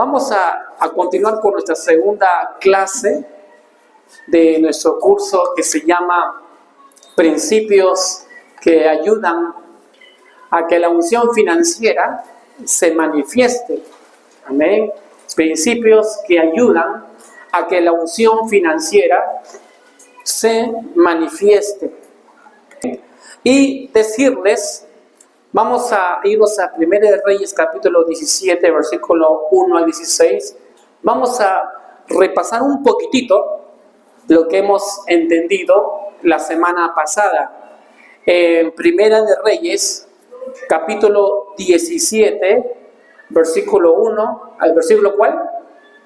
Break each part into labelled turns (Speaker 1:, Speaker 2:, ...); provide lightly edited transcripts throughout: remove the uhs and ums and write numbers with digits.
Speaker 1: Vamos a continuar con nuestra segunda clase de nuestro curso que se llama Principios que ayudan a que la unción financiera se manifieste. Amén. Principios que ayudan a que la unción financiera se manifieste. Y decirles, vamos a irnos a 1 de Reyes capítulo 17, versículo 1 al 16. Vamos a repasar un poquitito lo que hemos entendido la semana pasada. En 1 de Reyes capítulo 17, versículo 1 al versículo ¿cuál?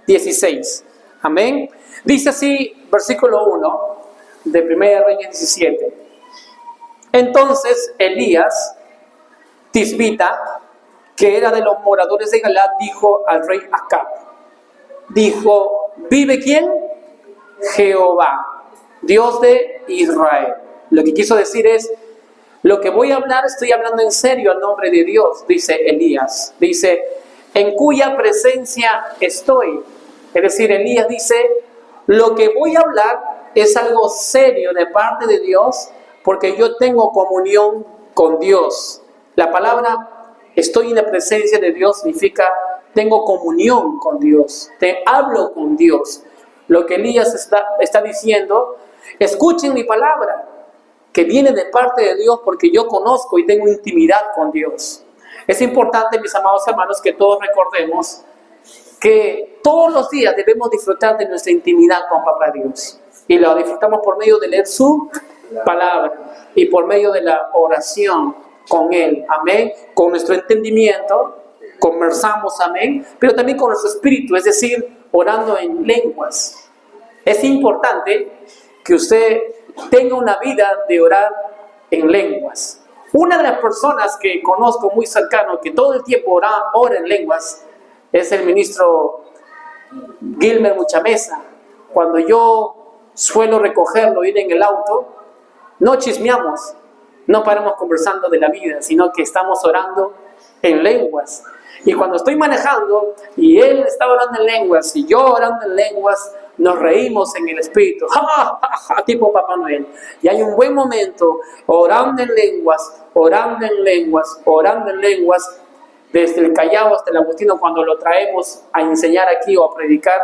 Speaker 1: 16. Amén. Dice así, versículo 1 de 1 de Reyes 17. Entonces Elías, Tisbita, que era de los moradores de Galaad, dijo al rey Acab, dijo, ¿vive quién? Jehová, Dios de Israel. Lo que quiso decir es, lo que voy a hablar, estoy hablando en serio al nombre de Dios, dice Elías. Dice, en cuya presencia estoy. Es decir, Elías dice, lo que voy a hablar es algo serio de parte de Dios, porque yo tengo comunión con Dios. La palabra estoy en la presencia de Dios significa tengo comunión con Dios, te hablo con Dios. Lo que Elías está diciendo, escuchen mi palabra, que viene de parte de Dios porque yo conozco y tengo intimidad con Dios. Es importante, mis amados hermanos, que todos recordemos que todos los días debemos disfrutar de nuestra intimidad con Papá Dios. Y lo disfrutamos por medio de leer su palabra y por medio de la oración con Él, amén, con nuestro entendimiento, conversamos, amén, pero también con nuestro espíritu, es decir, orando en lenguas. Es importante que usted tenga una vida de orar en lenguas. Una de las personas que conozco muy cercano, que todo el tiempo ora en lenguas, es el ministro Gilmer Muchamesa. Cuando yo suelo recogerlo, ir en el auto, no chismeamos, no paramos conversando de la vida, sino que estamos orando en lenguas. Y cuando estoy manejando y él está orando en lenguas y yo orando en lenguas, nos reímos en el espíritu, ¡ja, ja, ja! Tipo Papá Noel. Y hay un buen momento orando en lenguas, orando en lenguas, orando en lenguas, desde el Callao hasta el Agustino, cuando lo traemos a enseñar aquí o a predicar,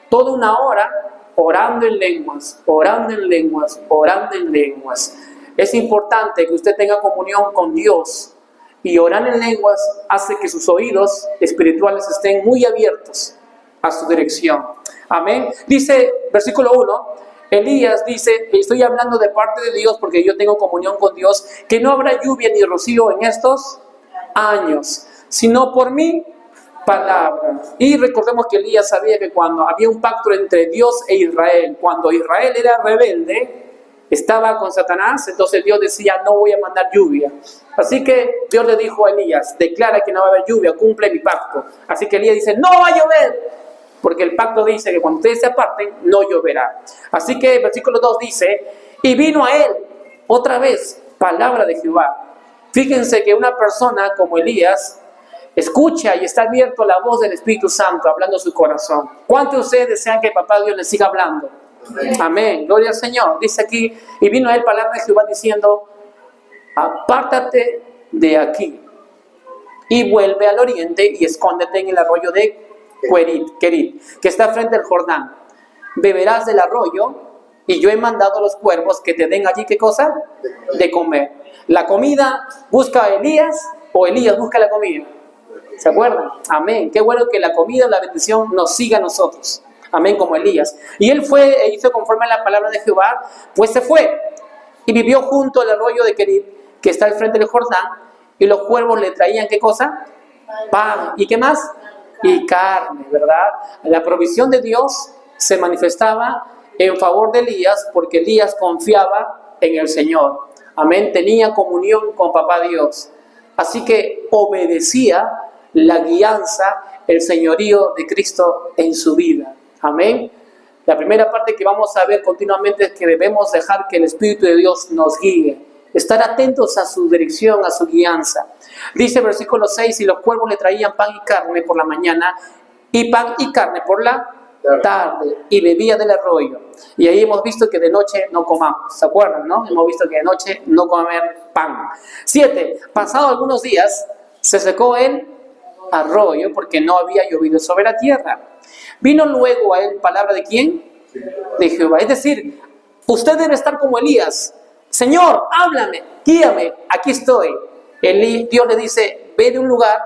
Speaker 1: toda una hora orando en lenguas, orando en lenguas, orando en lenguas. Es importante que usted tenga comunión con Dios, y orar en lenguas hace que sus oídos espirituales estén muy abiertos a su dirección. Amén. Dice, versículo 1, Elías dice, estoy hablando de parte de Dios porque yo tengo comunión con Dios, que no habrá lluvia ni rocío en estos años, sino por mi palabra. Y recordemos que Elías sabía que cuando había un pacto entre Dios e Israel, cuando Israel era rebelde, estaba con Satanás, entonces Dios decía, no voy a mandar lluvia. Así que Dios le dijo a Elías, declara que no va a haber lluvia, cumple mi pacto. Así que Elías dice, no va a llover, porque el pacto dice que cuando ustedes se aparten, no lloverá. Así que el versículo 2 dice, y vino a él, otra vez, palabra de Jehová. Fíjense que una persona como Elías escucha y está abierto a la voz del Espíritu Santo, hablando su corazón. ¿Cuántos de ustedes desean que Papá Dios les siga hablando? Amén, gloria al Señor. Dice aquí, y vino a él palabra de Jehová diciendo, apártate de aquí y vuelve al oriente y escóndete en el arroyo de Querit, que está frente al Jordán. Beberás del arroyo y yo he mandado a los cuervos que te den allí, ¿qué cosa? De comer. La comida busca a Elías o Elías busca la comida. ¿Se acuerdan? Amén. Qué bueno que la comida, la bendición nos siga a nosotros. Amén, como Elías. Y él fue e hizo conforme a la palabra de Jehová, pues se fue y vivió junto al arroyo de Querit, que está al frente del Jordán, y los cuervos le traían, ¿qué cosa? Pan. ¿Y qué más? Y carne, ¿verdad? La provisión de Dios se manifestaba en favor de Elías, porque Elías confiaba en el Señor. Amén, tenía comunión con Papá Dios. Así que obedecía la guianza, el señorío de Cristo en su vida. Amén. La primera parte que vamos a ver continuamente es que debemos dejar que el Espíritu de Dios nos guíe. Estar atentos a su dirección, a su guianza. Dice el versículo 6, y los cuervos le traían pan y carne por la mañana, y pan y carne por la tarde, y bebía del arroyo. Y ahí hemos visto que de noche no comamos, ¿se acuerdan, no? Hemos visto que de noche no comer pan. 7. Pasado algunos días, se secó el arroyo porque no había llovido sobre la tierra. Vino luego a él palabra de ¿quién? De Jehová. Es decir, usted debe estar como Elías. Señor, háblame, guíame, aquí estoy. Dios le dice, ve de un lugar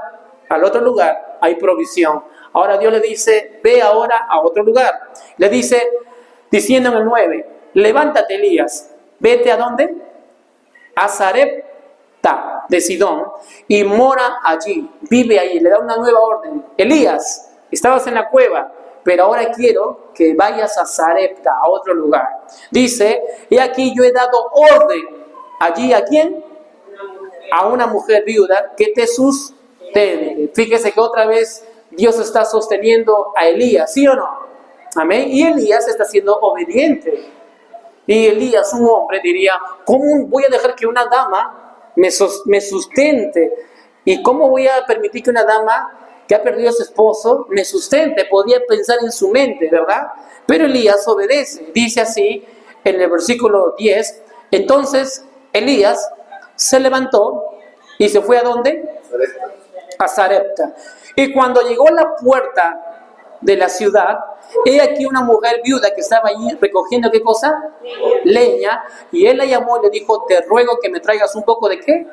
Speaker 1: al otro lugar, hay provisión. Ahora Dios le dice, ve ahora a otro lugar. Le dice, diciendo en el 9, levántate Elías, vete ¿a dónde? A Sarepta de Sidón y mora allí, vive ahí. Le da una nueva orden. Elías, estabas en la cueva, pero ahora quiero que vayas a Sarepta, a otro lugar. Dice, y aquí yo he dado orden allí, ¿a quién? A una mujer viuda que te sustente. Fíjese que otra vez Dios está sosteniendo a Elías, ¿sí o no? Amén. Y Elías está siendo obediente. Y Elías, un hombre, diría, ¿cómo voy a dejar que una dama me sustente? ¿Y cómo voy a permitir que una dama que ha perdido a su esposo me sustente? Podría pensar en su mente, ¿verdad? Pero Elías obedece. Dice así en el versículo 10, entonces Elías se levantó y se fue ¿a dónde? A Sarepta. Y cuando llegó a la puerta de la ciudad, he aquí una mujer viuda que estaba allí recogiendo ¿qué cosa? Leña. Y él la llamó y le dijo, te ruego que me traigas un poco ¿de qué?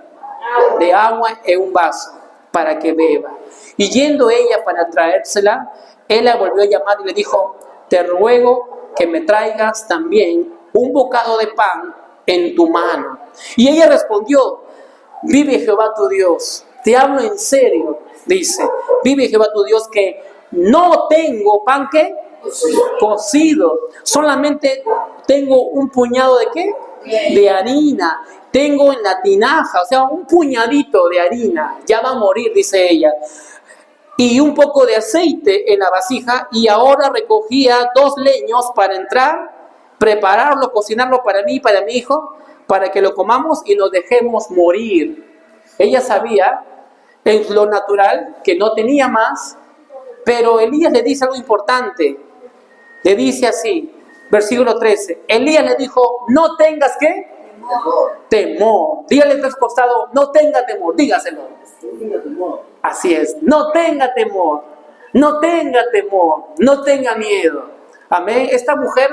Speaker 1: De agua en un vaso para que beba. Y yendo ella para traérsela, él la volvió a llamar y le dijo, te ruego que me traigas también un bocado de pan en tu mano. Y ella respondió, vive Jehová tu Dios, te hablo en serio, dice, vive Jehová tu Dios que no tengo pan ¿qué? Cocido, solamente tengo un puñado ¿de qué? De harina, tengo en la tinaja, o sea, un puñadito de harina, ya va a morir, dice ella, y un poco de aceite en la vasija, y ahora recogía 2 leños para entrar, prepararlo, cocinarlo para mí y para mi hijo, para que lo comamos y nos dejemos morir. Ella sabía en lo natural que no tenía más, pero Elías le dice algo importante. Le dice así, versículo 13, Elías le dijo, no tengas ¿qué? Temor. Dígale al costado, no tenga temor, dígaselo. Así es, no tenga temor, no tenga temor, no tenga miedo. Amén. Esta mujer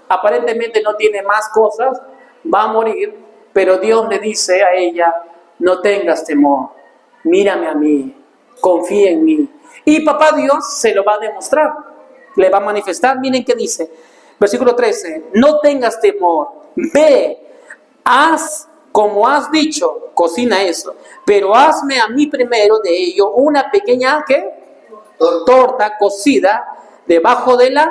Speaker 1: aparentemente no tiene más cosas, va a morir, pero Dios le dice a ella, no tengas temor, mírame a mí, confía en mí. Y papá Dios se lo va a demostrar, le va a manifestar. Miren qué dice, versículo 13, no tengas temor, ve, haz como has dicho, cocina eso, pero hazme a mí primero de ello una pequeña ¿qué? Torta cocida debajo de la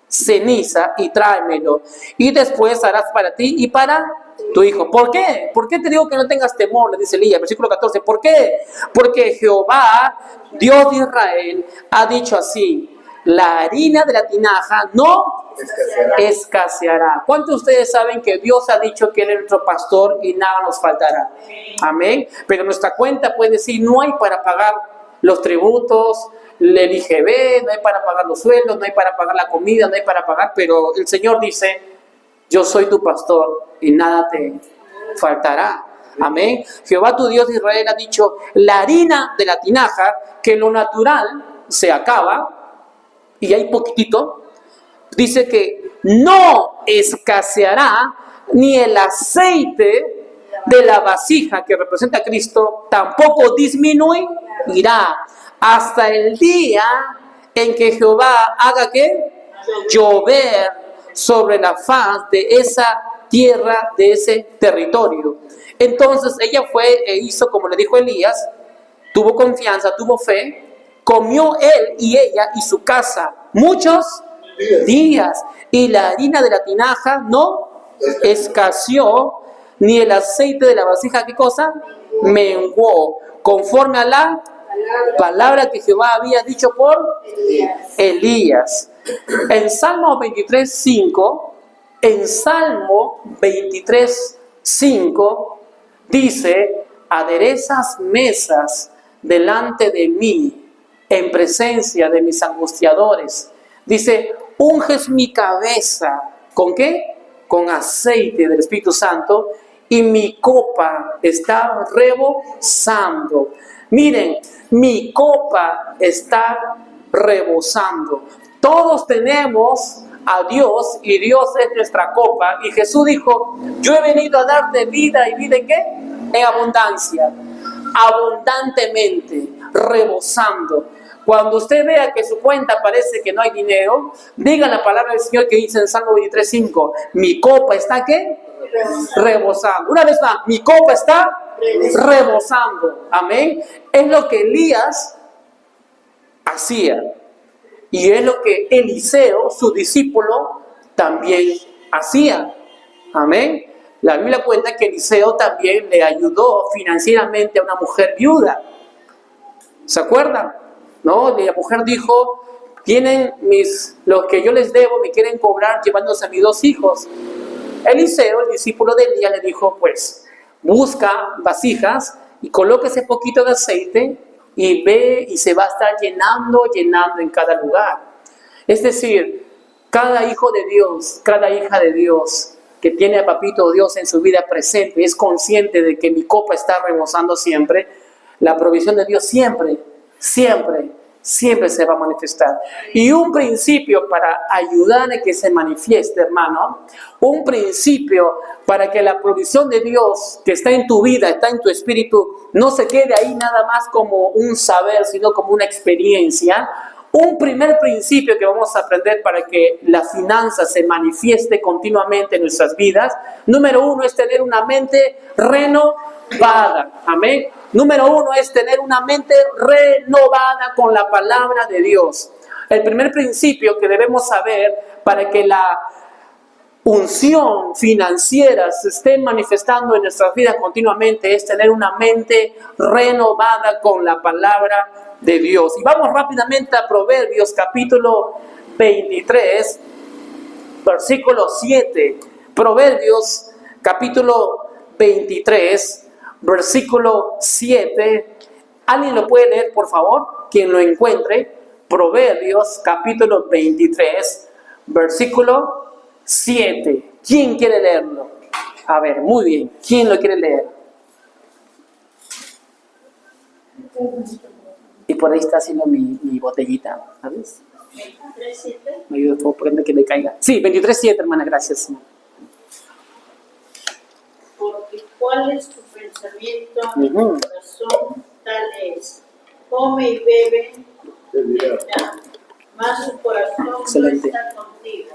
Speaker 1: ceniza y tráemelo, y después harás para ti y para tu hijo. ¿Por qué? ¿Por qué te digo que no tengas temor? Le dice Elías, versículo 14. ¿Por qué? Porque Jehová, Dios de Israel, ha dicho así, la harina de la tinaja no escaseará. ¿Cuántos de ustedes saben que Dios ha dicho que Él es nuestro pastor y nada nos faltará? Amén. Pero nuestra cuenta puede decir, no hay para pagar los tributos, el IGB, no hay para pagar los sueldos, no hay para pagar la comida, no hay para pagar, pero el Señor dice, yo soy tu pastor y nada te faltará. Amén. Jehová tu Dios de Israel ha dicho, la harina de la tinaja, que lo natural se acaba y hay poquitito, dice que no escaseará, ni el aceite de la vasija que representa a Cristo tampoco disminuirá hasta el día en que Jehová haga ¿qué? Llover sobre la faz de esa tierra, de ese territorio. Entonces ella fue e hizo como le dijo Elías, tuvo confianza, tuvo fe, comió él y ella y su casa muchos días, y la harina de la tinaja no escaseó, ni el aceite de la vasija, ¿qué cosa? Menguó, conforme a la palabra que Jehová había dicho por Elías. En Salmo 23:5, en Salmo 23:5 dice, aderezas mesas delante de mí en presencia de mis angustiadores. Dice, unges mi cabeza. ¿Con qué? Con aceite del Espíritu Santo, y mi copa está rebosando. Miren, mi copa está rebosando. Todos tenemos a Dios y Dios es nuestra copa. Y Jesús dijo, yo he venido a darte vida, y vida ¿en qué? En abundancia, abundantemente, rebosando. Cuando usted vea que su cuenta parece que no hay dinero, diga la palabra del Señor que dice en Salmo 23:5, mi copa está ¿qué? Rebosando. Una vez más, mi copa está rebosando. Amén. Es lo que Elías hacía. Y es lo que Eliseo, su discípulo, también hacía. Amén. La Biblia cuenta que Eliseo también le ayudó financieramente a una mujer viuda. ¿Se acuerdan? ¿No? La mujer dijo, tienen los que yo les debo, me quieren cobrar llevándose a mis 2 hijos. Eliseo, el discípulo de Elías, le dijo, pues, busca vasijas y coloca ese poquito de aceite y ve y se va a estar llenando en cada lugar. Es decir, cada hijo de Dios, cada hija de Dios que tiene a Papito Dios en su vida presente, es consciente de que mi copa está rebosando siempre, la provisión de Dios siempre se va a manifestar. Y un principio para ayudar a que se manifieste, hermano, un principio para que la provisión de Dios que está en tu vida, está en tu espíritu, no se quede ahí nada más como un saber, sino como una experiencia. Un primer principio que vamos a aprender para que la finanza se manifieste continuamente en nuestras vidas, número 1 es tener una mente renovada. Amén. Número 1 es tener una mente renovada con la palabra de Dios. El primer principio que debemos saber para que la unción financiera se esté manifestando en nuestras vidas continuamente es tener una mente renovada con la palabra de Dios. Y vamos rápidamente a Proverbios capítulo 23, versículo 7. Proverbios capítulo 23, versículo 7. ¿Alguien lo puede leer, por favor? Quien lo encuentre. Proverbios capítulo 23, versículo 7. ¿Quién quiere leerlo? A ver, muy bien. ¿Quién lo quiere leer? Y por ahí está haciendo mi botellita, ¿sabes? 23.7. Me ayuda por ponerme que me caiga. Sí, 23.7, hermana, gracias.
Speaker 2: Porque cuál es tu pensamiento en tu corazón, tal es. Come y bebe, más su corazón no está contigo.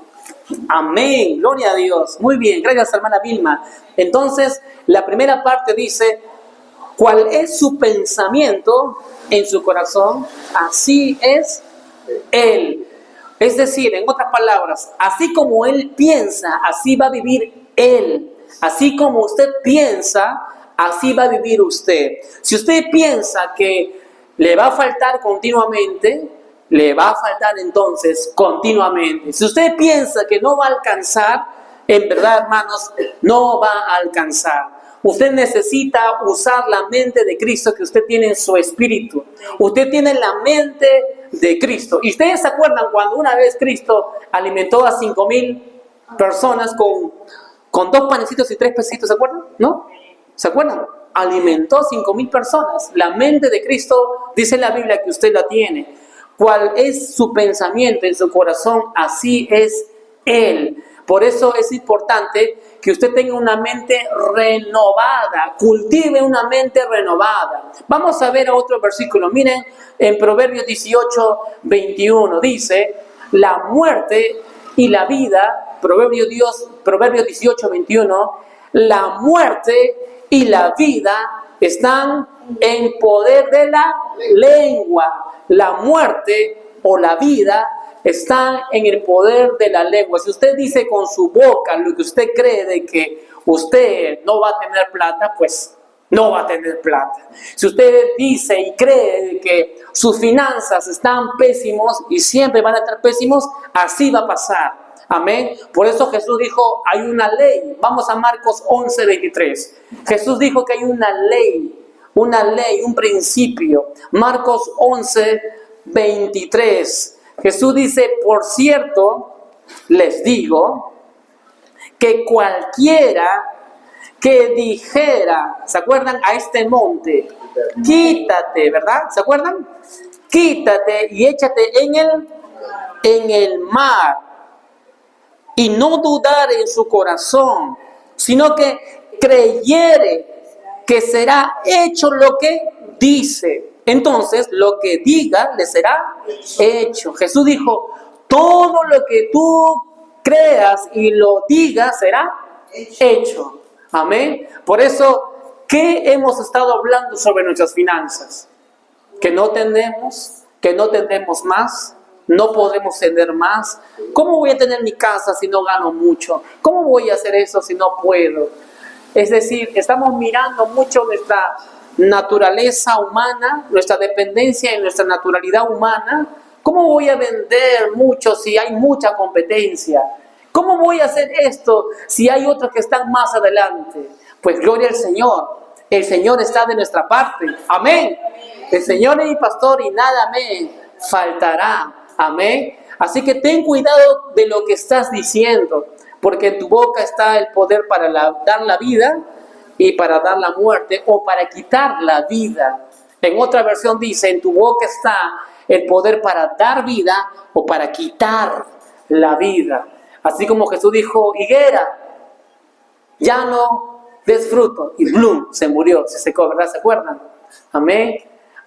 Speaker 1: Amén, gloria a Dios. Muy bien, gracias, hermana Vilma. Entonces, la primera parte dice, ¿cuál es su pensamiento en su corazón? Así es él. Es decir, en otras palabras, así como él piensa, así va a vivir él. Así como usted piensa, así va a vivir usted. Si usted piensa que le va a faltar continuamente, le va a faltar entonces continuamente. Si usted piensa que no va a alcanzar, en verdad, hermanos, no va a alcanzar. Usted necesita usar la mente de Cristo que usted tiene en su espíritu. Usted tiene la mente de Cristo. ¿Y ustedes se acuerdan cuando una vez Cristo alimentó a 5,000 personas con 2 panecitos y 3 pesitos? ¿Se acuerdan? ¿No? ¿Se acuerdan? Alimentó 5,000 personas. La mente de Cristo, dice la Biblia, que usted la tiene. ¿Cuál es su pensamiento en su corazón? Así es Él. Por eso es importante que usted tenga una mente renovada, cultive una mente renovada. Vamos a ver otro versículo. Miren, en Proverbios 18:21 dice, la muerte y la vida, Proverbios 18:21, la muerte y la vida están en poder de la lengua. La muerte o la vida están en el poder de la lengua. Si usted dice con su boca lo que usted cree de que usted no va a tener plata, pues no va a tener plata. Si usted dice y cree de que sus finanzas están pésimos y siempre van a estar pésimos, así va a pasar. Amén. Por eso Jesús dijo, hay una ley. Vamos a Marcos 11:23. Jesús dijo que hay una ley, un principio. Marcos 11, 23. Jesús dice, por cierto, les digo, que cualquiera que dijera, ¿se acuerdan? A este monte, quítate, ¿verdad? ¿Se acuerdan? Quítate y échate en el mar, y no dudar en su corazón, sino que creyere que será hecho lo que dice. Entonces, lo que diga le será hecho. Jesús dijo, todo lo que tú creas y lo digas será hecho. Amén. Por eso, ¿qué hemos estado hablando sobre nuestras finanzas? Que no tendremos más, no podremos tener más. ¿Cómo voy a tener mi casa si no gano mucho? ¿Cómo voy a hacer eso si no puedo? Es decir, estamos mirando mucho nuestra naturaleza humana, nuestra dependencia en nuestra naturalidad humana. ¿Cómo voy a vender mucho si hay mucha competencia? ¿Cómo voy a hacer esto si hay otros que están más adelante? Pues gloria al Señor. El Señor está de nuestra parte. Amén. El Señor es mi pastor y nada me faltará. Amén. Así que ten cuidado de lo que estás diciendo, porque en tu boca está el poder para dar la vida y para dar la muerte, o para quitar la vida. En otra versión dice, en tu boca está el poder para dar vida o para quitar la vida. Así como Jesús dijo, higuera, ya no des fruto, y ¡blum!, se murió, se secó, ¿verdad? ¿Se acuerdan? Amén.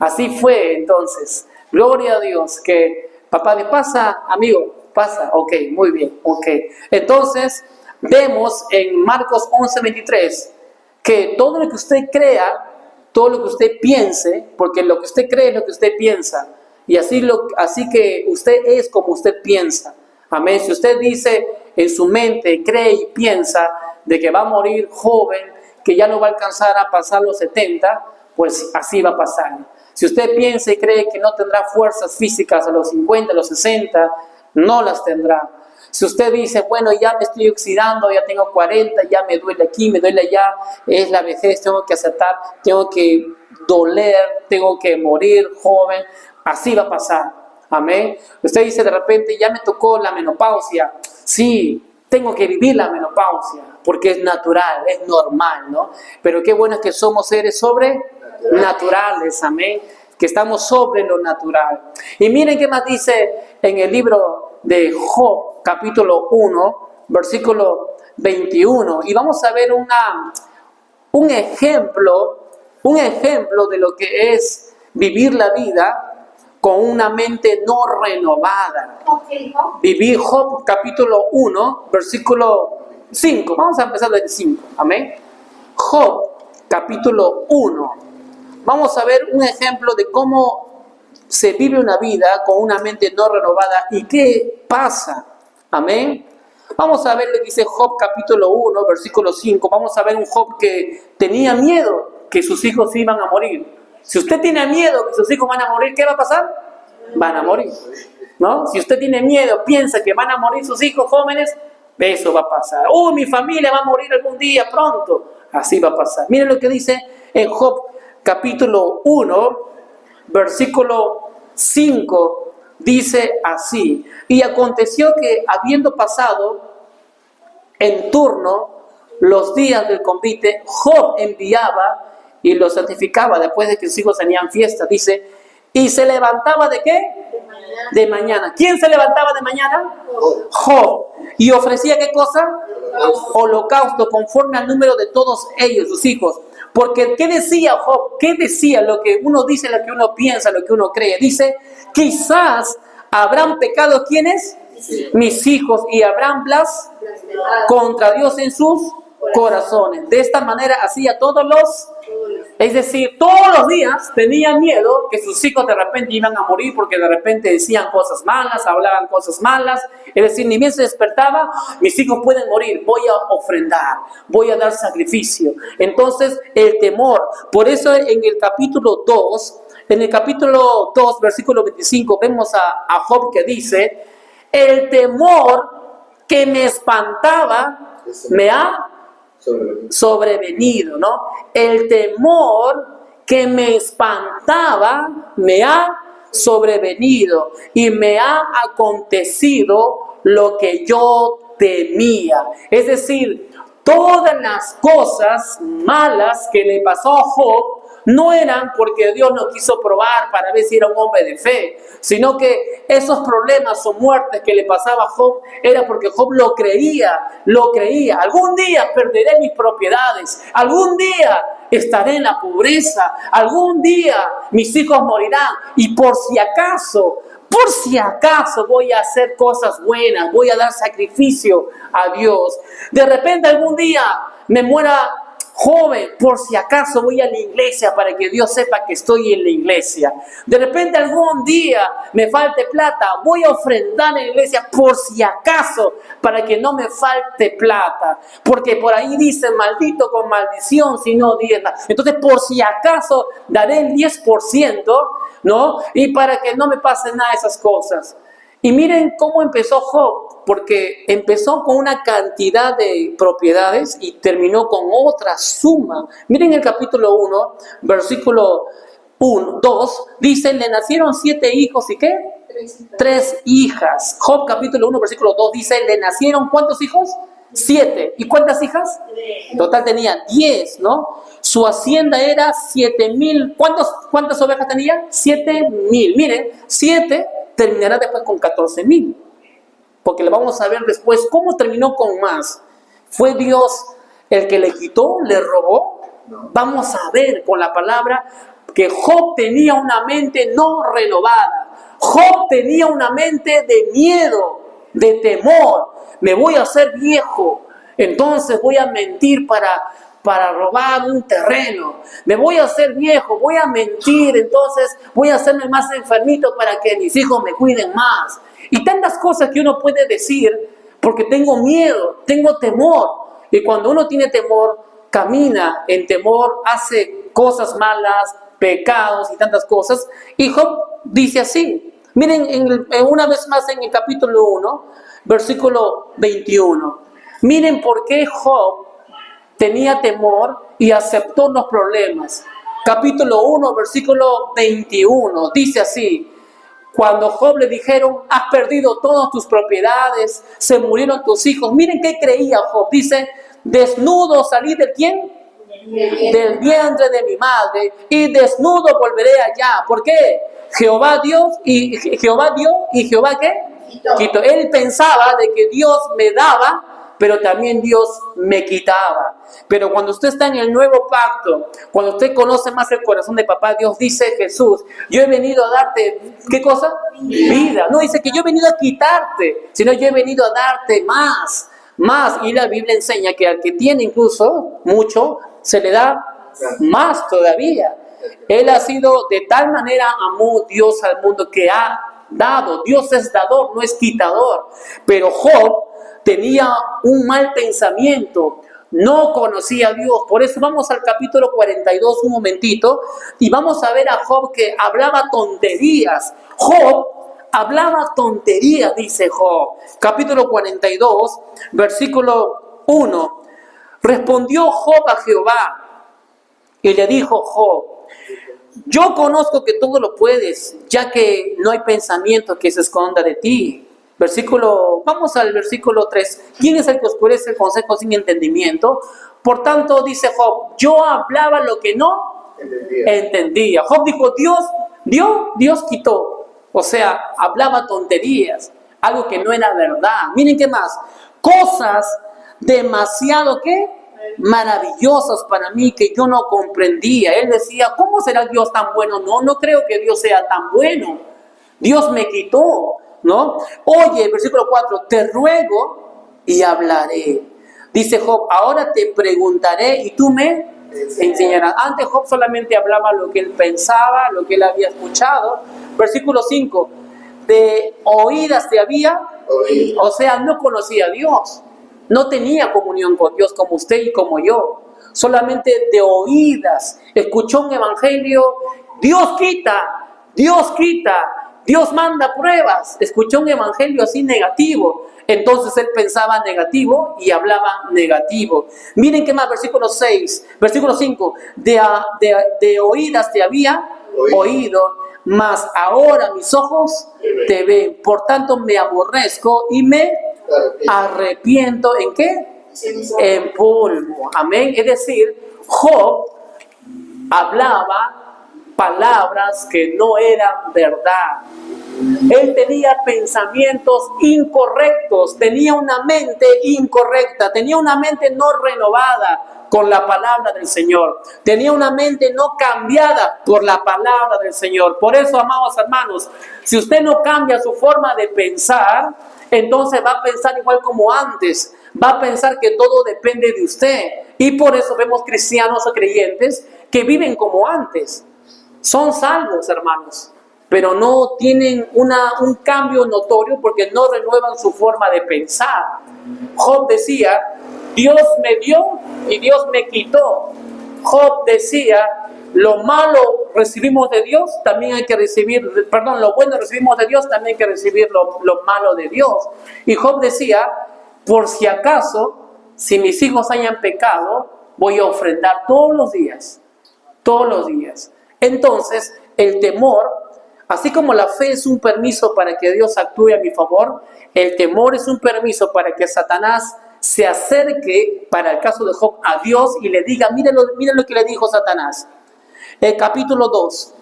Speaker 1: Así fue entonces. Gloria a Dios. Que papá le pasa, amigo, pasa, ok, muy bien, ok. Entonces, vemos en Marcos 11:23 que todo lo que usted crea, todo lo que usted piense, porque lo que usted cree es lo que usted piensa, y así que usted es como usted piensa. Amén. Si usted dice en su mente, cree y piensa de que va a morir joven, que ya no va a alcanzar a pasar los 70, pues así va a pasar. Si usted piensa y cree que no tendrá fuerzas físicas a los 50, a los 60, no las tendrá. Si usted dice, bueno, ya me estoy oxidando, ya tengo 40, ya me duele aquí, me duele allá, es la vejez, tengo que aceptar, tengo que doler, tengo que morir joven, así va a pasar. Amén. Usted dice de repente, ya me tocó la menopausia. Sí, tengo que vivir la menopausia, porque es natural, es normal, ¿no? Pero qué bueno es que somos seres sobrenaturales, amén, que estamos sobre lo natural. Y miren qué más dice en el libro de Job, capítulo 1, versículo 21. Y vamos a ver un ejemplo de lo que es vivir la vida con una mente no renovada. Vivir Job capítulo 1, versículo 5. Vamos a empezar desde 5. Amén. Job capítulo 1. Vamos a ver un ejemplo de cómo se vive una vida con una mente no renovada y qué pasa. Amén. Vamos a ver lo que dice Job capítulo 1, versículo 5. Vamos a ver un Job que tenía miedo que sus hijos iban a morir. Si usted tiene miedo que sus hijos van a morir, ¿qué va a pasar? Van a morir, ¿no? Si usted tiene miedo, piensa que van a morir sus hijos jóvenes, eso va a pasar. Mi familia va a morir algún día pronto. Así va a pasar. Miren lo que dice en Job capítulo 1, versículo 5. Dice así: y aconteció que habiendo pasado en turno los días del convite, Job enviaba y lo santificaba después de que sus hijos tenían fiesta. Dice, y se levantaba ¿de qué? De mañana. ¿Quién se levantaba de mañana? Job. ¿Y ofrecía qué cosa? Holocausto, conforme al número de todos ellos, sus hijos. Porque ¿qué decía Job? ¿Qué decía? Lo que uno dice, lo que uno piensa, lo que uno cree. Dice, quizás habrán pecado ¿quiénes? Mis hijos, y habrán contra Dios en sus corazones. De esta manera hacía es decir, todos los días tenía miedo que sus hijos de repente iban a morir, porque de repente decían cosas malas, hablaban cosas malas. Es decir, ni bien se despertaba, mis hijos pueden morir, voy a ofrendar, voy a dar sacrificio. Entonces el temor, por eso en el capítulo 2, versículo 25, vemos a Job que dice, el temor que me espantaba me ha sobrevenido, ¿no? El temor que me espantaba me ha sobrevenido y me ha acontecido lo que yo temía. Es decir, todas las cosas malas que le pasó a Job no eran porque Dios lo quiso probar para ver si era un hombre de fe, sino que esos problemas o muertes que le pasaba a Job era porque Job lo creía. Algún día perderé mis propiedades, algún día estaré en la pobreza, algún día mis hijos morirán y por si acaso voy a hacer cosas buenas, voy a dar sacrificio a Dios. De repente algún día me muera joven, por si acaso voy a la iglesia para que Dios sepa que estoy en la iglesia. De repente algún día me falte plata, voy a ofrendar en la iglesia por si acaso, para que no me falte plata. Porque por ahí dice, maldito con maldición si no diezma. Entonces por si acaso daré el 10%, ¿no? Y para que no me pasen nada de esas cosas. Y miren cómo empezó Job, porque empezó con una cantidad de propiedades y terminó con otra suma. Miren el capítulo 1, versículo 2, dice, le nacieron 7 hijos y ¿qué? 3 hijas. Job capítulo 1, versículo 2 dice, le nacieron ¿cuántos hijos? 7. ¿Y cuántas hijas? En total tenía 10, ¿no? Su hacienda era 7,000. ¿Cuántas ovejas tenía? 7,000. Miren, 7 terminará después con 14,000. Porque le vamos a ver después cómo terminó con más. ¿Fue Dios el que le quitó, le robó? Vamos a ver con la palabra que Job tenía una mente no renovada. Job tenía una mente de miedo, de temor. Me voy a hacer viejo, entonces voy a mentir para robar un terreno. Me voy a hacer viejo, voy a mentir, entonces voy a hacerme más enfermito para que mis hijos me cuiden más. Y tantas cosas que uno puede decir porque tengo miedo, tengo temor. Y cuando uno tiene temor, camina en temor, hace cosas malas, pecados y tantas cosas. Y Job dice así. Miren una vez más en el capítulo 1, versículo 21. Miren por qué Job tenía temor y aceptó los problemas. Capítulo 1, versículo 21. Dice así. Cuando Job le dijeron, has perdido todas tus propiedades, se murieron tus hijos. Miren qué creía Job. Dice, desnudo salí ¿de quién? Del vientre de mi madre, y desnudo volveré allá. ¿Por qué? Jehová dio y Jehová ¿qué? Quitó. Él pensaba de que Dios me daba, pero también Dios me quitaba. Pero cuando usted está en el nuevo pacto, cuando usted conoce más el corazón de papá, Dios dice, Jesús, yo he venido a darte, ¿qué cosa? Vida. No dice que yo he venido a quitarte, sino yo he venido a darte más. Y la Biblia enseña que al que tiene incluso mucho, se le da más todavía. Él ha sido, de tal manera amó Dios al mundo que ha dado. Dios es dador, no es quitador. Pero Job tenía un mal pensamiento, no conocía a Dios. Por eso vamos al capítulo 42 un momentito y vamos a ver a Job que hablaba tonterías. Job hablaba tonterías, dice Job. Capítulo 42, versículo 1. Respondió Job a Jehová y le dijo Job, yo conozco que todo lo puedes, ya que no hay pensamiento que se esconda de ti. Vamos al versículo 3. ¿Quién es el que oscurece el consejo sin entendimiento? Por tanto, dice Job, yo hablaba lo que no entendía. Job dijo, Dios dio, Dios quitó. O sea, hablaba tonterías, algo que no era verdad. Miren qué más. Cosas demasiado, ¿qué? Maravillosas para mí que yo no comprendía. Él decía, ¿cómo será Dios tan bueno? No creo que Dios sea tan bueno. Dios me quitó, ¿no? Oye, versículo 4, te ruego y hablaré. Dice Job, ahora te preguntaré y tú me enseñarás. Antes Job solamente hablaba lo que él pensaba, lo que él había escuchado. Versículo 5, de oídas te había oído. O sea, no conocía a Dios. No tenía comunión con Dios como usted y como yo. Solamente de oídas. Escuchó un evangelio. Dios quita. Dios manda pruebas. Escuchó un evangelio así negativo. Entonces él pensaba negativo y hablaba negativo. Miren qué más, versículo 6. Versículo 5. De oídas te había oído. mas ahora mis ojos te ven. Por tanto me aborrezco y me arrepiento. ¿En qué? En polvo. Amén. Es decir, Job hablaba palabras que no eran verdad. Él tenía pensamientos incorrectos, tenía una mente incorrecta, tenía una mente no renovada con la palabra del Señor, tenía una mente no cambiada por la palabra del Señor. Por eso, amados hermanos, si usted no cambia su forma de pensar, entonces va a pensar igual como antes, va a pensar que todo depende de usted. Y por eso vemos cristianos o creyentes que viven como antes. Son salvos, hermanos, pero no tienen un cambio notorio porque no renuevan su forma de pensar. Job decía, Dios me dio y Dios me quitó. Job decía, lo malo recibimos de Dios, también hay que recibir, lo bueno recibimos de Dios, también hay que recibir lo malo de Dios. Y Job decía, por si acaso, si mis hijos hayan pecado, voy a ofrendar todos los días. Entonces, el temor, así como la fe es un permiso para que Dios actúe a mi favor, el temor es un permiso para que Satanás se acerque, para el caso de Job, a Dios y le diga, miren lo que le dijo Satanás. El capítulo 2.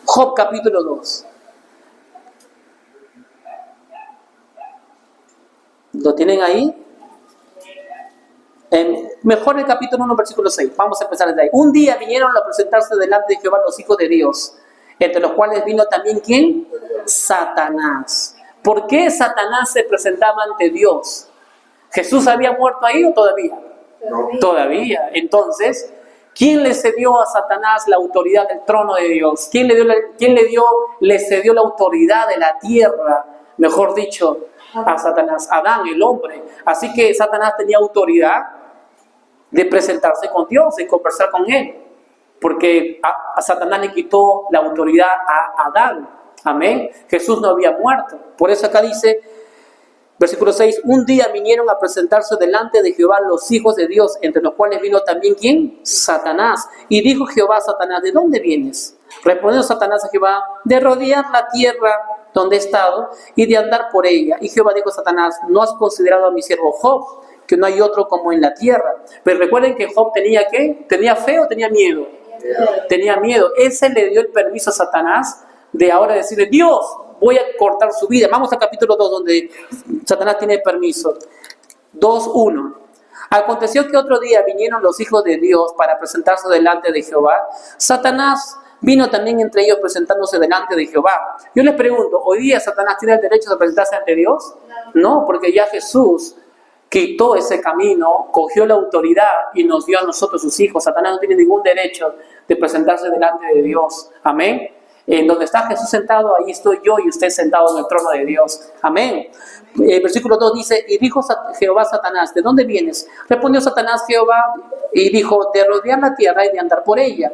Speaker 1: Job capítulo 2. ¿Lo tienen ahí? Mejor el capítulo 1, versículo 6. Vamos a empezar desde ahí. Un día vinieron a presentarse delante de Jehová los hijos de Dios, entre los cuales vino también ¿quién? Satanás. ¿Por qué Satanás se presentaba ante Dios? ¿Jesús había muerto ahí o todavía? Todavía. Entonces, ¿quién le cedió a Satanás la autoridad del trono de Dios? ¿Quién le cedió la autoridad de la tierra? Mejor dicho, a Satanás, Adán, el hombre. Así que Satanás tenía autoridad de presentarse con Dios y conversar con él, porque a Satanás le quitó la autoridad a Adán. Amén. Jesús no había muerto. Por eso acá dice, versículo 6, un día vinieron a presentarse delante de Jehová los hijos de Dios, entre los cuales vino también ¿quién? Satanás. Y dijo Jehová a Satanás, ¿de dónde vienes? Respondió Satanás a Jehová, de rodear la tierra donde he estado y de andar por ella. Y Jehová dijo a Satanás, ¿no has considerado a mi siervo Job, que no hay otro como en la tierra? Pero recuerden que Job tenía ¿qué? ¿Tenía fe o tenía miedo? Tenía miedo. Ese le dio el permiso a Satanás de ahora decirle, Dios, voy a cortar su vida. Vamos al capítulo 2, donde Satanás tiene permiso. 2:1. Aconteció que otro día vinieron los hijos de Dios para presentarse delante de Jehová. Satanás vino también entre ellos presentándose delante de Jehová. Yo les pregunto, ¿hoy día Satanás tiene el derecho de presentarse ante Dios? No, porque ya Jesús quitó ese camino, cogió la autoridad y nos dio a nosotros sus hijos. Satanás no tiene ningún derecho de presentarse delante de Dios. Amén. En donde está Jesús sentado, ahí estoy yo y usted sentado en el trono de Dios. Amén. Versículo 2 dice, y dijo Jehová a Satanás, ¿de dónde vienes? Respondió Satanás Jehová y dijo, de rodear la tierra y de andar por ella.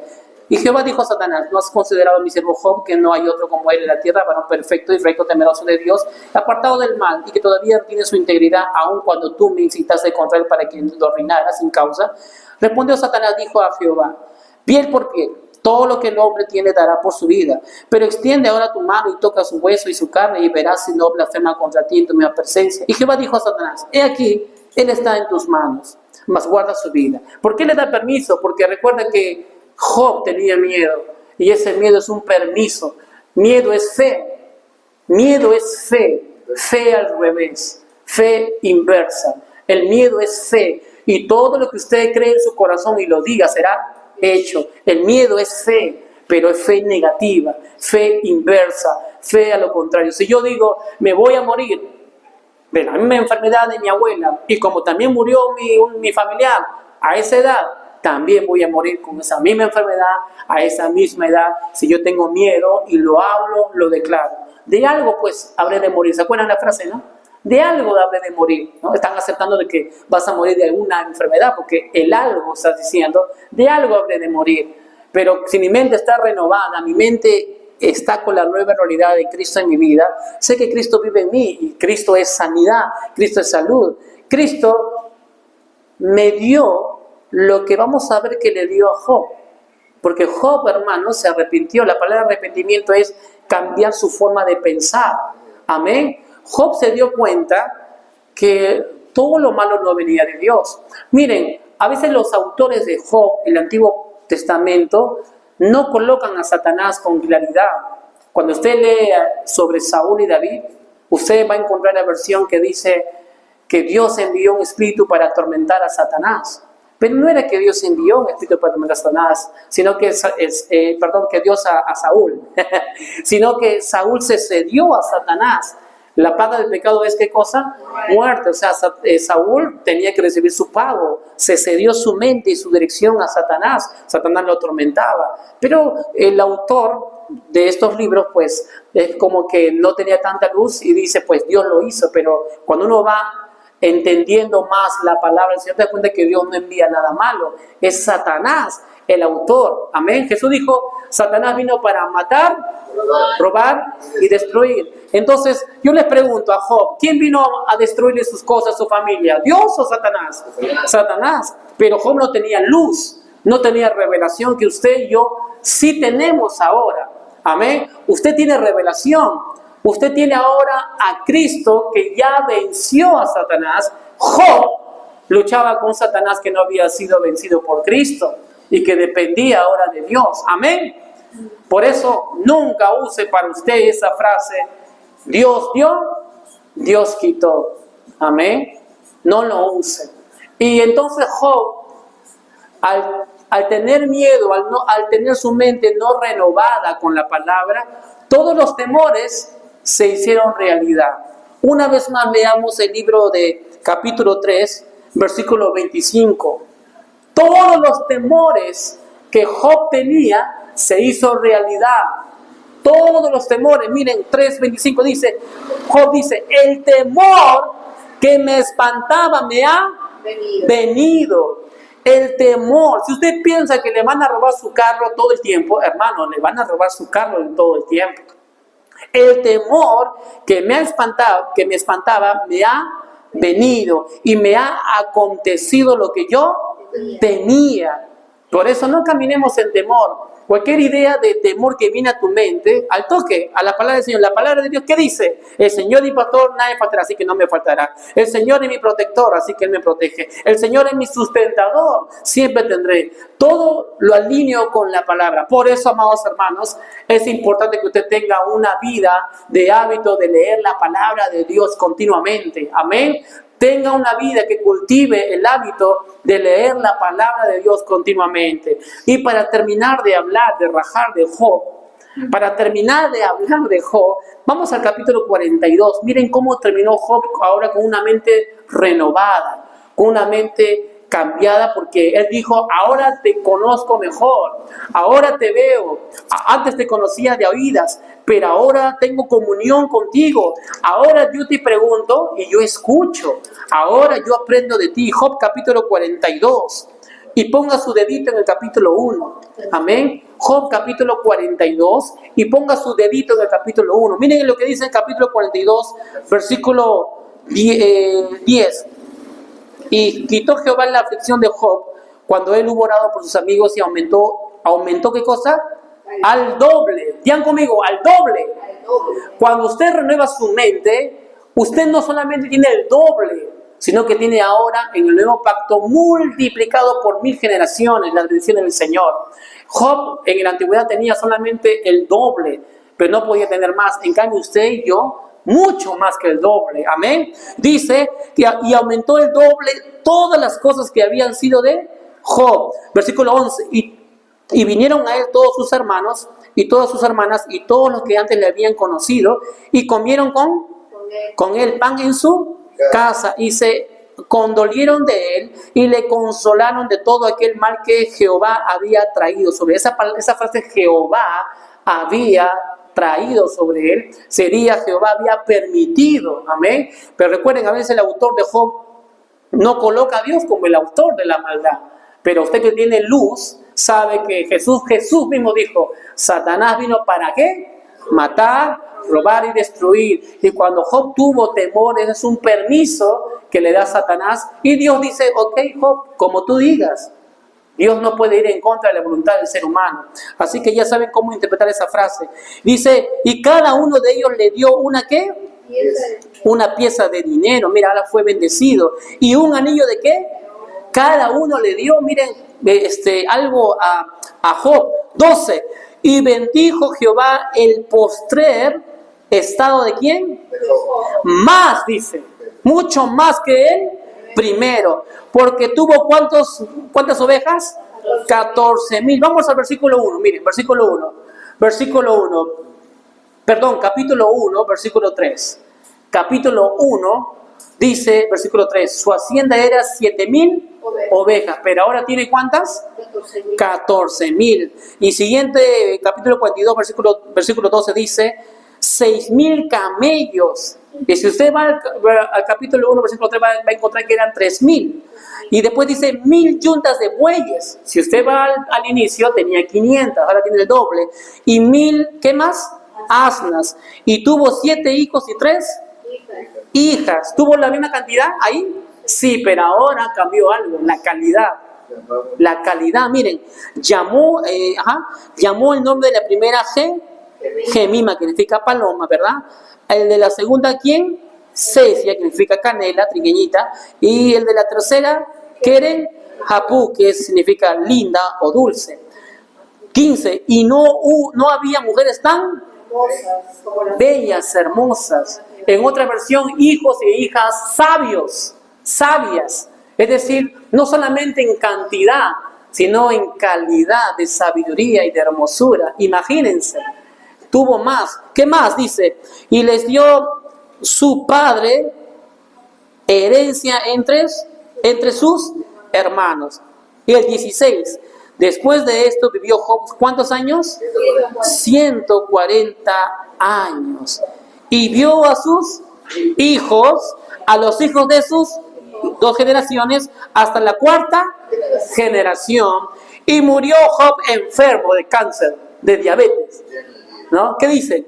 Speaker 1: Y Jehová dijo a Satanás, ¿no has considerado a mi siervo Job, que no hay otro como él en la tierra, varón perfecto y recto, temeroso de Dios, apartado del mal, y que todavía tiene su integridad, aun cuando tú me incitaste contra él para que lo reinara sin causa? Respondió Satanás, dijo a Jehová, piel por piel, todo lo que el hombre tiene dará por su vida, pero extiende ahora tu mano y toca su hueso y su carne, y verás si no blasfema contra ti en tu misma presencia. Y Jehová dijo a Satanás, he aquí, él está en tus manos, mas guarda su vida. ¿Por qué le da permiso? Porque recuerda que Job tenía miedo, y ese miedo es un permiso. Miedo es fe. Miedo es fe. Fe al revés. Fe inversa. El miedo es fe. Y todo lo que usted cree en su corazón y lo diga será hecho. El miedo es fe, pero es fe negativa, fe inversa, fe a lo contrario. Si yo digo, me voy a morir de la misma enfermedad de mi abuela, y como también murió mi familiar a esa edad, también voy a morir con esa misma enfermedad a esa misma edad. Si yo tengo miedo y lo hablo, lo declaro. De algo pues habré de morir. ¿Se acuerdan la frase, no? De algo habré de morir, ¿no? Están aceptando de que vas a morir de alguna enfermedad, porque el algo estás diciendo, de algo habré de morir. Pero si mi mente está renovada, mi mente está con la nueva realidad de Cristo en mi vida, sé que Cristo vive en mí, y Cristo es sanidad, Cristo es salud. Cristo me dio lo que vamos a ver que le dio a Job. Porque Job, hermano, se arrepintió. La palabra arrepentimiento es cambiar su forma de pensar. Amén. Job se dio cuenta que todo lo malo no venía de Dios. Miren, a veces los autores de Job, el Antiguo Testamento, no colocan a Satanás con claridad. Cuando usted lee sobre Saúl y David, usted va a encontrar la versión que dice que Dios envió un espíritu para atormentar a Satanás. Pero no era que Dios envió un espíritu para atormentar a Satanás, sino que, que Dios a Saúl, sino que Saúl se cedió a Satanás. La paga del pecado es ¿qué cosa? Muerte. O sea, Saúl tenía que recibir su pago. Se cedió su mente y su dirección a Satanás. Satanás lo atormentaba. Pero el autor de estos libros, pues, es como que no tenía tanta luz y dice, pues, Dios lo hizo. Pero cuando uno va entendiendo más la palabra del Señor, te das cuenta que Dios no envía nada malo. Es Satanás el autor. Amén. Jesús dijo, Satanás vino para matar, robar y destruir. Entonces, yo les pregunto a Job, ¿quién vino a destruirle sus cosas, su familia? ¿Dios o Satanás? Satanás. Pero Job no tenía luz, no tenía revelación que usted y yo sí tenemos ahora. Amén. Usted tiene revelación. Usted tiene ahora a Cristo que ya venció a Satanás. Job luchaba con Satanás que no había sido vencido por Cristo y que dependía ahora de Dios. Amén. Por eso nunca use para usted esa frase, Dios dio, Dios quitó. Amén. No lo use. Y entonces Job, al tener miedo, al tener su mente no renovada con la palabra, todos los temores se hicieron realidad. Una vez más leamos el libro de capítulo 3, versículo 25. Todos los temores que Job tenía se hizo realidad. Todos los temores. Miren, 3:25 dice, Job dice, el temor que me espantaba me ha venido. El temor. Si usted piensa que le van a robar su carro todo el tiempo, hermano, le van a robar su carro todo el tiempo. El temor que me espantaba me ha venido y me ha acontecido lo que yo temía. Por eso no caminemos en temor. Cualquier idea de temor que viene a tu mente, al toque, a la palabra del Señor. La palabra de Dios, ¿qué dice? El Señor es mi pastor, nadie faltará, así que no me faltará. El Señor es mi protector, así que Él me protege. El Señor es mi sustentador, siempre tendré. Todo lo alineo con la palabra. Por eso, amados hermanos, es importante que usted tenga una vida de hábito de leer la palabra de Dios continuamente. Amén. Tenga una vida que cultive el hábito de leer la palabra de Dios continuamente. Y para terminar de hablar, de rajar de Job, vamos al capítulo 42. Miren cómo terminó Job ahora con una mente renovada, con una mente cambiada, porque él dijo, ahora te conozco mejor, ahora te veo, antes te conocía de oídas, pero ahora tengo comunión contigo, ahora yo te pregunto y yo escucho, ahora yo aprendo de ti. Job capítulo 42, y ponga su dedito en el capítulo 1, amén. Job capítulo 42, y ponga su dedito en el capítulo 1. Miren lo que dice el capítulo 42, versículo 10. Y quitó Jehová la aflicción de Job cuando él hubo orado por sus amigos y aumentó ¿qué cosa? Al doble. Digan conmigo, al doble. Cuando usted renueva su mente, usted no solamente tiene el doble, sino que tiene ahora en el nuevo pacto multiplicado por 1000 generaciones las bendiciones del Señor. Job en la antigüedad tenía solamente el doble, pero no podía tener más. En cambio usted y yo, mucho más que el doble, amén. Dice que y aumentó el doble todas las cosas que habían sido de Job. Versículo 11, y vinieron a él todos sus hermanos y todas sus hermanas y todos los que antes le habían conocido y comieron con él pan en su casa y se condolieron de él y le consolaron de todo aquel mal que Jehová había traído sobre esa frase. Jehová había traído sobre él, sería Jehová había permitido, amén. Pero recuerden, a veces el autor de Job no coloca a Dios como el autor de la maldad, pero usted que tiene luz sabe que Jesús mismo dijo, Satanás vino ¿para qué? Matar, robar y destruir. Y cuando Job tuvo temor, ese es un permiso que le da Satanás, y Dios dice, ok Job, como tú digas. Dios no puede ir en contra de la voluntad del ser humano. Así que ya saben cómo interpretar esa frase. Dice, y cada uno de ellos le dio una ¿qué? Una pieza de dinero. Mira, ahora fue bendecido. ¿Y un anillo de qué? Cada uno le dio, miren, algo a Job. 12. Y bendijo Jehová el postrer estado de ¿quién? Más, dice. Mucho más que él primero. Porque tuvo ¿cuántas ovejas? 14,000. Vamos al versículo 1. Miren, versículo 1. Versículo 1. Perdón, capítulo 1, versículo 3. Capítulo 1 dice, versículo 3, su hacienda era 7,000 ovejas, pero ahora tiene ¿cuántas? 14,000. Y siguiente, capítulo 42, versículo 12 dice, 6,000 camellos. Y si usted va al capítulo 1, versículo 3, va a encontrar que eran 3,000. Y después dice 1,000 yuntas de bueyes. Si usted va al inicio, tenía 500, ahora tiene el doble. Y 1,000, ¿qué más? Asnas. Y tuvo 7 hijos y 3 hijas. ¿Tuvo la misma cantidad ahí? Sí, pero ahora cambió algo, la calidad. La calidad, miren, llamó el nombre de la primera Gemima, que significa paloma, ¿verdad? El de la segunda, ¿quién? Cecia, que significa canela, trigueñita. Y el de la tercera, Keren Japú, que significa linda o dulce. 15. Y no había mujeres tan bellas, hermosas. En otra versión, hijos e hijas sabios, sabias. Es decir, no solamente en cantidad, sino en calidad de sabiduría y de hermosura. Imagínense, tuvo más. ¿Qué más? Dice, y les dio su padre herencia entre sus hermanos. Y el 16, después de esto vivió Job, ¿cuántos años? 140 años. Y vio a sus hijos, a los hijos de sus 2 generaciones, hasta la 4ª generación. Y murió Job enfermo de cáncer, de diabetes. ¿No? ¿Qué dice?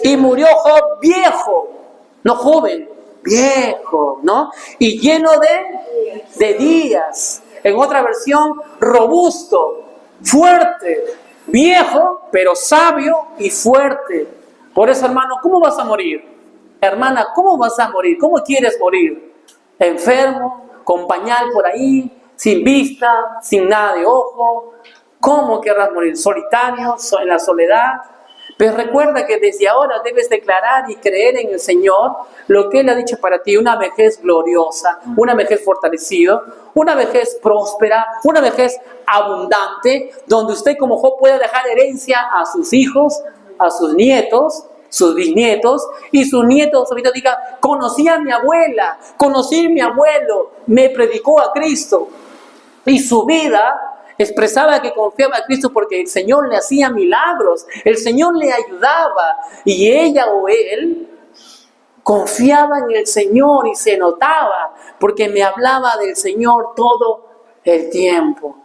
Speaker 1: Y murió Job viejo, no joven, viejo, ¿no? Y lleno de días. En otra versión, robusto, fuerte, viejo, pero sabio y fuerte. Por eso, hermano, ¿cómo vas a morir? Hermana, ¿cómo vas a morir? ¿Cómo quieres morir? Enfermo, con pañal por ahí, sin vista, sin nada de ojo. ¿Cómo querrás morir? Solitario, en la soledad. Pero recuerda que desde ahora debes declarar y creer en el Señor lo que Él ha dicho para ti, una vejez gloriosa, una vejez fortalecida, una vejez próspera, una vejez abundante, donde usted como Job pueda dejar herencia a sus hijos, a sus nietos, sus bisnietos, y sus nietos ahorita digan, conocí a mi abuela, conocí a mi abuelo, me predicó a Cristo, y su vida expresaba que confiaba a Cristo porque el Señor le hacía milagros, el Señor le ayudaba, y ella o él confiaba en el Señor y se notaba, porque me hablaba del Señor todo el tiempo.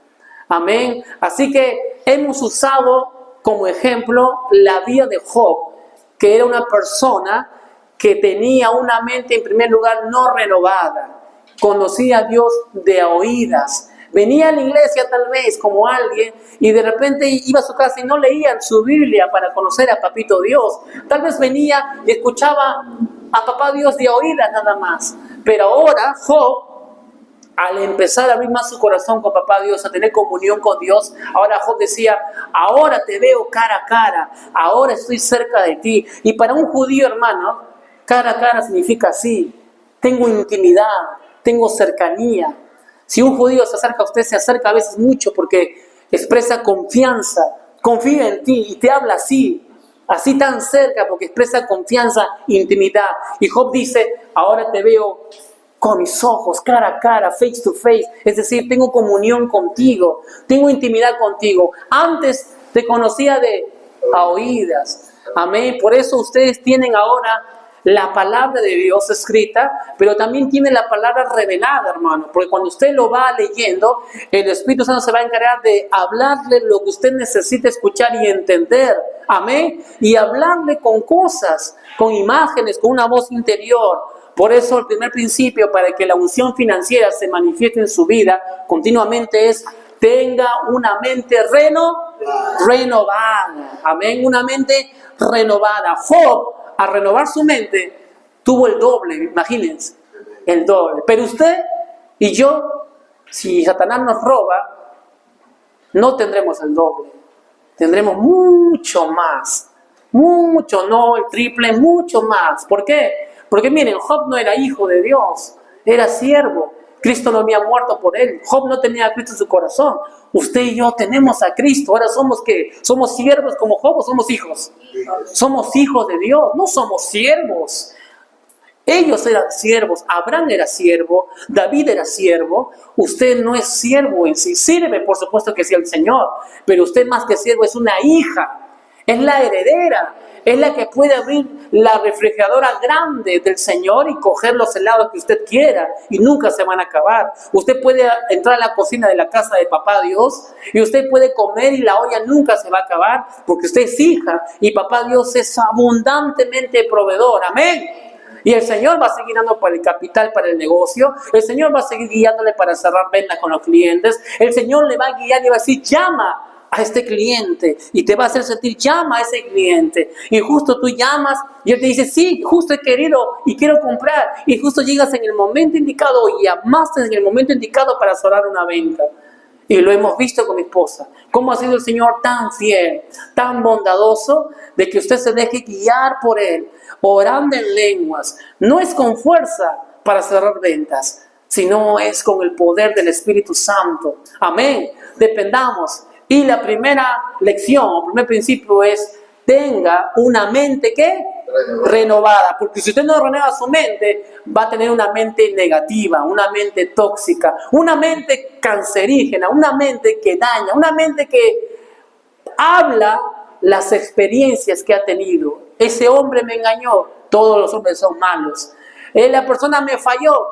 Speaker 1: Amén. Así que hemos usado como ejemplo la vida de Job, que era una persona que tenía una mente en primer lugar no renovada, conocía a Dios de oídas, venía a la iglesia tal vez como alguien y de repente iba a su casa y no leía su Biblia para conocer a Papito Dios. Tal vez venía y escuchaba a Papá Dios de oídas nada más. Pero ahora Job, al empezar a abrir más su corazón con Papá Dios, a tener comunión con Dios, ahora Job decía, ahora te veo cara a cara, ahora estoy cerca de ti. Y para un judío, hermano, cara a cara significa así, tengo intimidad, tengo cercanía. Si un judío se acerca a usted, se acerca a veces mucho porque expresa confianza, confía en ti y te habla así tan cerca porque expresa confianza, intimidad. Y Job dice, ahora te veo con mis ojos, cara a cara, face to face. Es decir, tengo comunión contigo, tengo intimidad contigo. Antes te conocía a oídas. Amén. Por eso ustedes tienen ahora la palabra de Dios escrita, pero también tiene la palabra revelada, hermano, porque cuando usted lo va leyendo, el Espíritu Santo se va a encargar de hablarle lo que usted necesita escuchar y entender, amén, y hablarle con cosas, con imágenes, con una voz interior. Por eso el primer principio para que la unción financiera se manifieste en su vida continuamente es tenga una mente renovada. Amén, una mente renovada. Job, al renovar su mente, tuvo el doble, imagínense, el doble. Pero usted y yo, si Satanás nos roba, no tendremos el doble. Tendremos mucho más. Mucho, no el triple, mucho más. ¿Por qué? Porque miren, Job no era hijo de Dios, era siervo. Cristo no había muerto por él. Job no tenía a Cristo en su corazón. Usted y yo tenemos a Cristo. Ahora somos ¿qué? ¿Somos siervos como Job o somos hijos? Somos hijos de Dios, no somos siervos. Ellos eran siervos, Abraham era siervo, David era siervo. Usted no es siervo en sí, sirve por supuesto que sí al Señor, pero usted más que siervo es una hija, es la heredera, es la que puede abrir la refrigeradora grande del Señor y coger los helados que usted quiera y nunca se van a acabar. Usted puede entrar a la cocina de la casa de Papá Dios y usted puede comer y la olla nunca se va a acabar porque usted es hija y Papá Dios es abundantemente proveedor. Amén. Y el Señor va a seguir dando para el capital, para el negocio. El Señor va a seguir guiándole para cerrar ventas con los clientes. El Señor le va a guiar y va a decir, llama a este cliente. Y te va a hacer sentir, llama a ese cliente. Y justo tú llamas y él te dice, sí, justo he querido y quiero comprar. Y justo llegas en el momento indicado y llamaste en el momento indicado para cerrar una venta. Y lo hemos visto con mi esposa. Cómo ha sido el Señor tan fiel, tan bondadoso, de que usted se deje guiar por Él, orando en lenguas. No es con fuerza para cerrar ventas, sino es con el poder del Espíritu Santo. Amén. Dependamos. Y la primera lección, el primer principio es, tenga una mente ¿qué? Renovada. Porque si usted no renueva su mente, va a tener una mente negativa, una mente tóxica, una mente cancerígena, una mente que daña, una mente que habla las experiencias que ha tenido. Ese hombre me engañó, todos los hombres son malos. La persona me falló,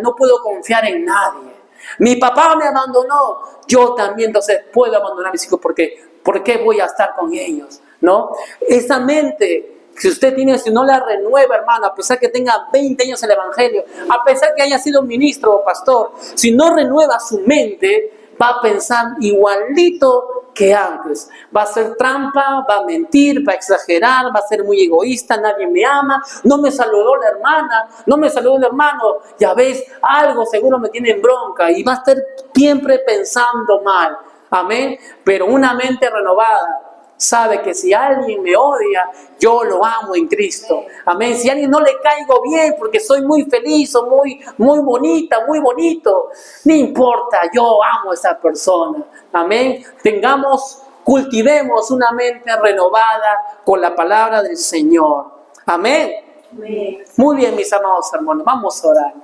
Speaker 1: no puedo confiar en nadie. Mi papá me abandonó, yo también entonces puedo abandonar a mis hijos porque ¿por qué voy a estar con ellos? ¿No? Esa mente, si usted tiene, si no la renueva, hermano, a pesar que tenga 20 años en el Evangelio, a pesar que haya sido ministro o pastor, si no renueva su mente, va a pensar igualito que antes. Va a hacer trampa, va a mentir, va a exagerar, va a ser muy egoísta, nadie me ama, no me saludó la hermana, no me saludó el hermano, ya ves, algo seguro me tiene en bronca y va a estar siempre pensando mal. Amén. Pero una mente renovada sabe que si alguien me odia, yo lo amo en Cristo. Amén. Si a alguien no le caigo bien porque soy muy feliz o muy bonita, muy bonito, no importa, yo amo a esa persona. Amén. Cultivemos una mente renovada con la palabra del Señor. Amén. Muy bien, mis amados hermanos, vamos a orar.